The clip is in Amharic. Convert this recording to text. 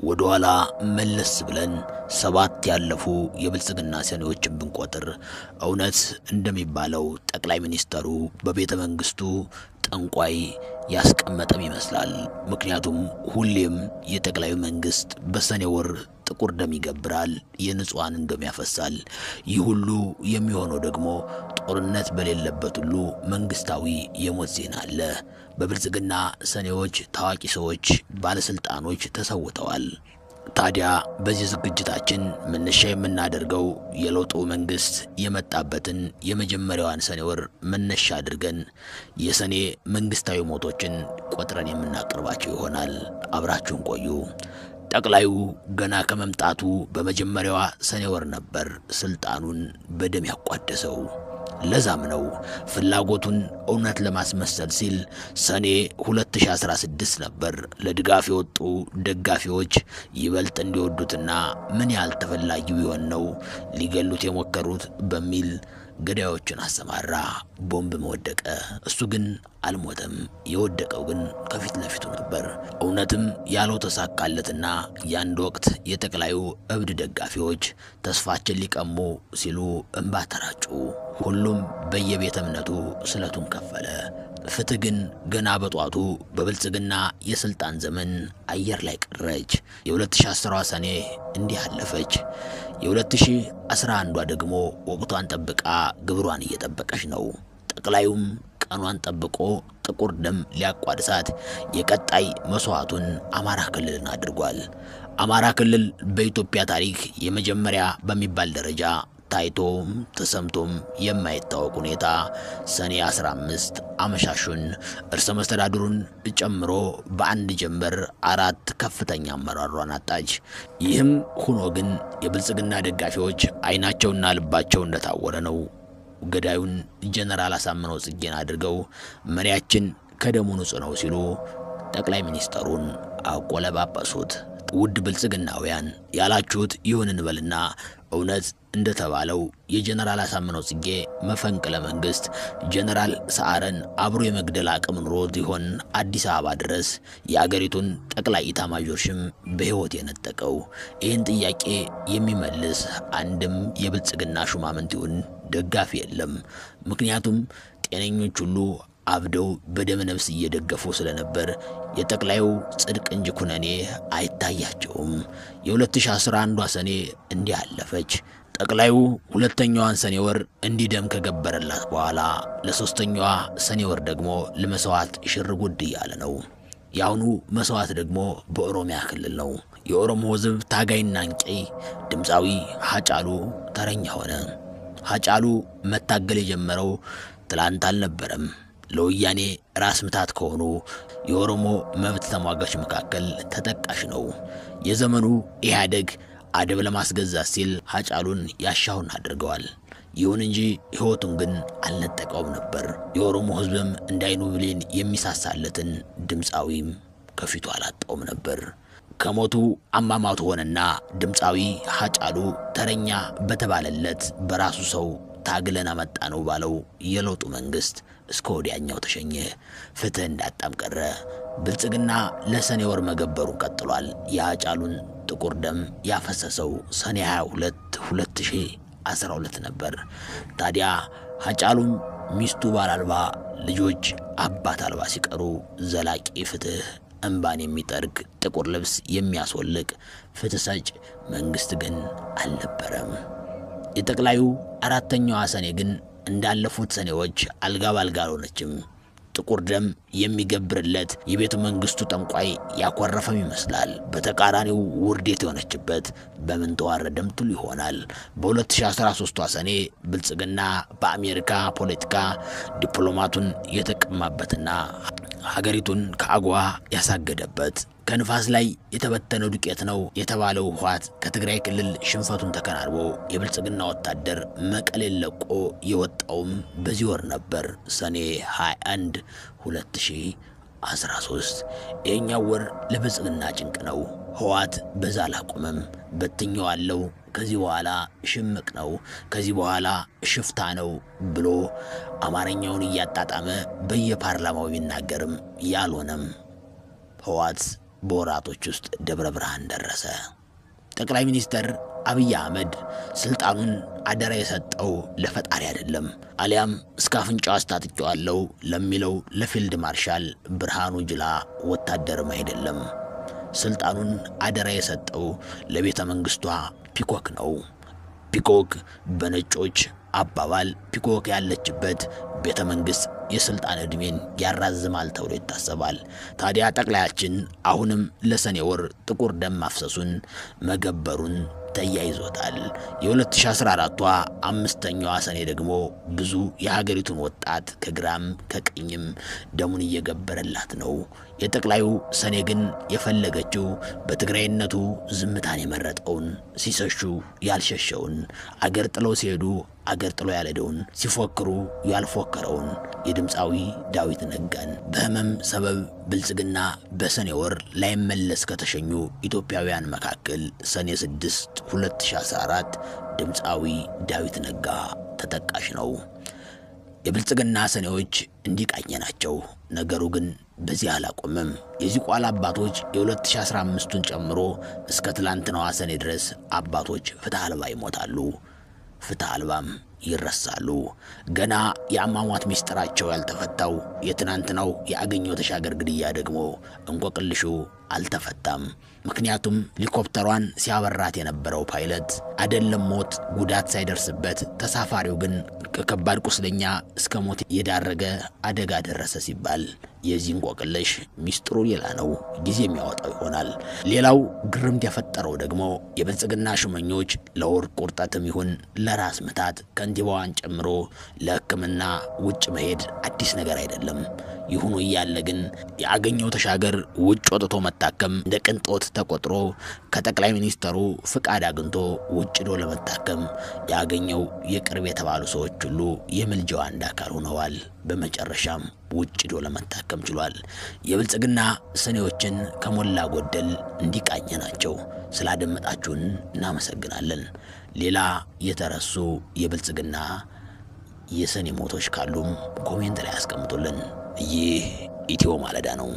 ወደኋላ መለስ ብለን ሰባት ያለፉ የብልጽግና ሰኔዎችን ብንቆጥር እውነት እንደሚባለው ጠቅላይ ሚኒስተሩ በቤተ መንግስቱ ጠንቋይ ያስቀመጠም ይመስላል። ምክንያቱም ሁሌም የጠቅላዩ መንግስት በሰኔ ወር ጥቁር ደም ይገብራል፣ የንጹሃን ደም ያፈሳል። ይህ ሁሉ የሚሆነው ደግሞ ጦርነት በሌለበት ሁሉ መንግስታዊ የሞት ዜና አለ። በብልጽግና ሰኔዎች ታዋቂ ሰዎች፣ ባለስልጣኖች ተሰውተዋል። ታዲያ በዚህ ዝግጅታችን መነሻ የምናደርገው የለውጡ መንግስት የመጣበትን የመጀመሪያዋን ሰኔ ወር መነሻ አድርገን የሰኔ መንግስታዊ ሞቶችን ቆጥረን የምናቀርባቸው ይሆናል። አብራችሁን ቆዩ። ጠቅላዩ ገና ከመምጣቱ በመጀመሪያዋ ሰኔ ወር ነበር ስልጣኑን በደም ያቋደሰው። ለዛም ነው ፍላጎቱን እውነት ለማስመሰል ሲል ሰኔ 2016 ነበር ለድጋፍ የወጡ ደጋፊዎች ይበልጥ እንዲወዱትና ምን ያህል ተፈላጊ ቢሆን ነው ሊገሉት የሞከሩት በሚል ገዳዮችን አሰማራ። ቦምብ ወደቀ። እሱ ግን አልሞተም። የወደቀው ግን ከፊት ለፊቱ ነበር። እውነትም ያለው ተሳካለትና ያንድ ወቅት የጠቅላዩ እብድ ደጋፊዎች ተስፋችን ሊቀሙ ሲሉ እንባ ተራጩ። ሁሉም በየቤተ እምነቱ ስለቱን ከፈለ። ፍትህ ግን ገና በጧቱ በብልጽግና የስልጣን ዘመን አየር ላይ ቀረች። የ2010 ሰኔ እንዲህ አለፈች። የ2011 ደግሞ ወቅቷን ጠብቃ ግብሯን እየጠበቀች ነው። ጠቅላዩም ቀኗን ጠብቆ ጥቁር ደም ሊያቋድሳት የቀጣይ መስዋዕቱን አማራ ክልልን አድርጓል። አማራ ክልል በኢትዮጵያ ታሪክ የመጀመሪያ በሚባል ደረጃ ታይቶም ተሰምቶም የማይታወቅ ሁኔታ ሰኔ 15 አመሻሹን እርሰ መስተዳድሩን ጨምሮ በአንድ ጀንበር 4 ከፍተኛ አመራሯን አጣች። ይህም ሆኖ ግን የብልጽግና ደጋፊዎች አይናቸውና ልባቸው እንደታወረ ነው። ገዳዩን ጀነራል አሳምነው ጽጌን አድርገው መሪያችን ከደሙ ንጹህ ነው ሲሉ ጠቅላይ ሚኒስተሩን አቆለባበሱት። ውድ ብልጽግናውያን ያላችሁት ይሁን እንበልና እውነት እንደተባለው የጀነራል አሳምነው ጽጌ መፈንቅለ መንግስት ጀነራል ሰዓረን አብሮ የመግደል አቅም ኑሮት ይሆን አዲስ አበባ ድረስ የአገሪቱን ጠቅላይ ኢታማዦር ሹም በህይወት የነጠቀው? ይህን ጥያቄ የሚመልስ አንድም የብልጽግና ሹማምንት ይሁን ደጋፊ የለም። ምክንያቱም ጤነኞች ሁሉ አብደው በደም ነፍስ እየደገፉ ስለነበር የጠቅላዩ ጽድቅ እንጂ ኩነኔ አይታያቸውም። የ2011 ሰኔ እንዲህ አለፈች። ጠቅላዩ ሁለተኛዋን ሰኔ ወር እንዲደም ከገበረላት በኋላ ለሶስተኛዋ ሰኔ ወር ደግሞ ለመስዋዕት ሽርጉድ እያለ ነው። ያውኑ መስዋዕት ደግሞ በኦሮሚያ ክልል ነው። የኦሮሞ ህዝብ ታጋይና አንቂ ድምፃዊ ሃጫሉ ተረኛ ሆነ። ሃጫሉ መታገል የጀመረው ትላንት አልነበረም። ለወያኔ ራስ ምታት ከሆኑ የኦሮሞ መብት ተሟጋች መካከል ተጠቃሽ ነው። የዘመኑ ኢህአዴግ አደብ ለማስገዛት ሲል ሃጫሉን ያሻውን አድርገዋል። ይሁን እንጂ ህይወቱን ግን አልነጠቀውም ነበር። የኦሮሞ ህዝብም እንዳይኑ ብሌን የሚሳሳለትን ድምፃዊም ከፊቱ አላጣውም ነበር። ከሞቱ አማማቱ ሆነና ድምፃዊ ሃጫሉ ተረኛ በተባለለት በራሱ ሰው ታግለን አመጣ ነው ባለው የለውጡ መንግስት እስከ ወዲያኛው ተሸኘ። ፍትህ እንዳጣም ቀረ። ብልጽግና ለሰኔ ወር መገበሩን ቀጥሏል። የሃጫሉን ጥቁር ደም ያፈሰሰው ሰኔ 22 2012 ነበር። ታዲያ ሃጫሉም ሚስቱ ባል አልባ፣ ልጆች አባት አልባ ሲቀሩ ዘላቂ ፍትህ እንባን የሚጠርግ ጥቁር ልብስ የሚያስወልቅ ፍትህ ሰጭ መንግስት ግን አልነበረም። የጠቅላዩ አራተኛዋ ሰኔ ግን እንዳለፉት ሰኔዎች አልጋ ባልጋ አልሆነችም። ጥቁር ደም የሚገብርለት የቤተ መንግስቱ ጠንቋይ ያኮረፈም ይመስላል። በተቃራኒው ውርዴት የሆነችበት በምን ተዋረደም ትሉ ይሆናል። በ2013 ሰኔ ብልጽግና በአሜሪካ ፖለቲካ ዲፕሎማቱን የተቀማበትና ሀገሪቱን ከአጓ ያሳገደበት ከንፋስ ላይ የተበተነው ዱቄት ነው የተባለው ህወሓት ከትግራይ ክልል ሽንፈቱን ተከናንቦ የብልጽግና ወታደር መቀሌን ለቆ የወጣውም በዚህ ወር ነበር፣ ሰኔ 21 2013። ይህኛው ወር ለብልጽግና ጭንቅ ነው። ህወሓት በዛ አላቆመም። በትኛዋለው ከዚህ በኋላ ሽምቅ ነው፣ ከዚህ በኋላ ሽፍታ ነው ብሎ አማርኛውን እያጣጣመ በየፓርላማው ቢናገርም ያልሆነም ህወሓት በወራቶች ውስጥ ደብረ ብርሃን ደረሰ። ጠቅላይ ሚኒስትር አብይ አህመድ ስልጣኑን አደራ የሰጠው ለፈጣሪ አይደለም፣ አሊያም እስከ አፍንጫው አስታጥቄዋለሁ ለሚለው ለፊልድ ማርሻል ብርሃኑ ጁላ ወታደርም አይደለም። ስልጣኑን አደራ የሰጠው ለቤተ መንግስቷ ፒኮክ ነው። ፒኮክ በነጮች አባባል ፒኮክ ያለችበት ቤተ መንግስት የስልጣን ዕድሜን ያራዝማል ተብሎ ይታሰባል። ታዲያ ጠቅላያችን አሁንም ለሰኔ ወር ጥቁር ደም ማፍሰሱን መገበሩን ተያይዞታል። የ2014ቷ አምስተኛዋ ሰኔ ደግሞ ብዙ የሀገሪቱን ወጣት ከግራም ከቀኝም ደሙን እየገበረላት ነው። የጠቅላዩ ሰኔ ግን የፈለገችው በትግራይነቱ ዝምታን የመረጠውን፣ ሲሰሹ ያልሸሸውን፣ አገር ጥለው ሲሄዱ አገር ጥሎ ያልሄደውን፣ ሲፎክሩ ያልፎከረውን የድምፃዊ ዳዊት ነጋን በህመም ሰበብ ብልጽግና በሰኔ ወር ላይመለስ ከተሸኙ ኢትዮጵያውያን መካከል ሰኔ 6 2014 ድምፃዊ ዳዊት ነጋ ተጠቃሽ ነው። የብልጽግና ሰኔዎች እንዲቃኘ ናቸው። ነገሩ ግን በዚህ አላቆመም። የዚህ ቋል አባቶች የ2015ቱን ጨምሮ እስከ ትላንትናዋ ሰኔ ድረስ አባቶች ፍትህ አልባ ይሞታሉ፣ ፍትህ አልባም ይረሳሉ። ገና የአሟሟት ሚስጥራቸው ያልተፈታው የትናንትናው የአገኘው ተሻገር ግድያ ደግሞ እንቆቅልሹ አልተፈታም። ምክንያቱም ሄሊኮፕተሯን ሲያበራት የነበረው ፓይለት አይደለም ሞት ጉዳት ሳይደርስበት ተሳፋሪው ግን ከከባድ ቁስለኛ እስከ ሞት የዳረገ አደጋ ደረሰ ሲባል የዚህ እንቆቅልሽ ሚስጥሩ ሌላ ነው፣ ጊዜ የሚያወጣው ይሆናል። ሌላው ግርምት የፈጠረው ደግሞ የብልጽግና ሹመኞች ለወርቅ ቁርጠትም ይሁን ለራስ ምታት ከንቲባዋን ጨምሮ ለሕክምና ውጭ መሄድ አዲስ ነገር አይደለም። ይሁኑ እያለ ግን የአገኘው ተሻገር ውጭ ወጥቶ መታከም እንደ ቅንጦት ተቆጥሮ ከጠቅላይ ሚኒስተሩ ፍቃድ አግኝቶ ውጭ ዶ ለመታከም ያገኘው የቅርብ የተባሉ ሰዎች ሁሉ የምልጃው አንድ አካል ሆነዋል። በመጨረሻም ውጭ ዶ ለመታከም ችሏል። የብልጽግና ሰኔዎችን ከሞላ ጎደል እንዲቃኘ ናቸው። ስላደመጣችሁን እናመሰግናለን። ሌላ የተረሱ የብልጽግና የሰኔ ሞቶች ካሉም ኮሜንት ላይ አስቀምጡልን። ይህ ኢትዮ ማለዳ ነው።